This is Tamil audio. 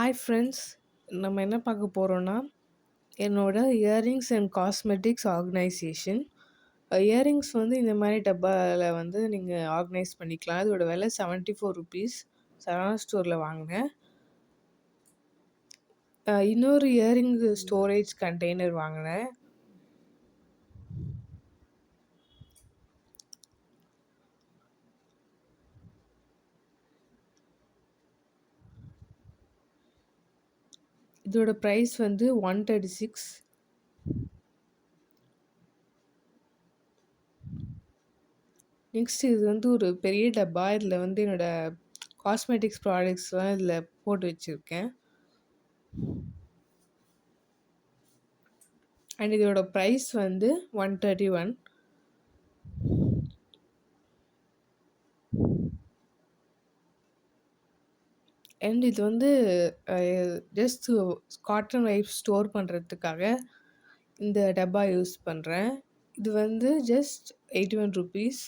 Hi friends. நம்ம என்ன பார்க்க போகிறோன்னா, என்னோட earrings and cosmetics organisation. Earrings வந்து இந்த மாதிரி டப்பாவில் வந்து நீங்கள் ஆர்கனைஸ் பண்ணிக்கலாம். இதோட விலை ₹74. சரவணா ஸ்டோரில் வாங்கினேன். இன்னொரு இயரிங் ஸ்டோரேஜ் கண்டெய்னர் வாங்கினேன். இதோட ப்ரைஸ் வந்து 136. நெக்ஸ்ட் இது வந்து ஒரு பெரிய டப்பா. இதில் வந்து என்னோடய காஸ்மெட்டிக்ஸ் ப்ராடக்ட்ஸ்லாம் இதில் போட்டு வச்சுருக்கேன். அண்ட் இதோட ப்ரைஸ் வந்து 131. அண்ட் இது வந்து ஜஸ்ட் காட்டன் வைப்ஸ் ஸ்டோர் பண்ணுறதுக்காக இந்த டப்பா யூஸ் பண்ணுறேன். இது வந்து ஜஸ்ட் ₹81.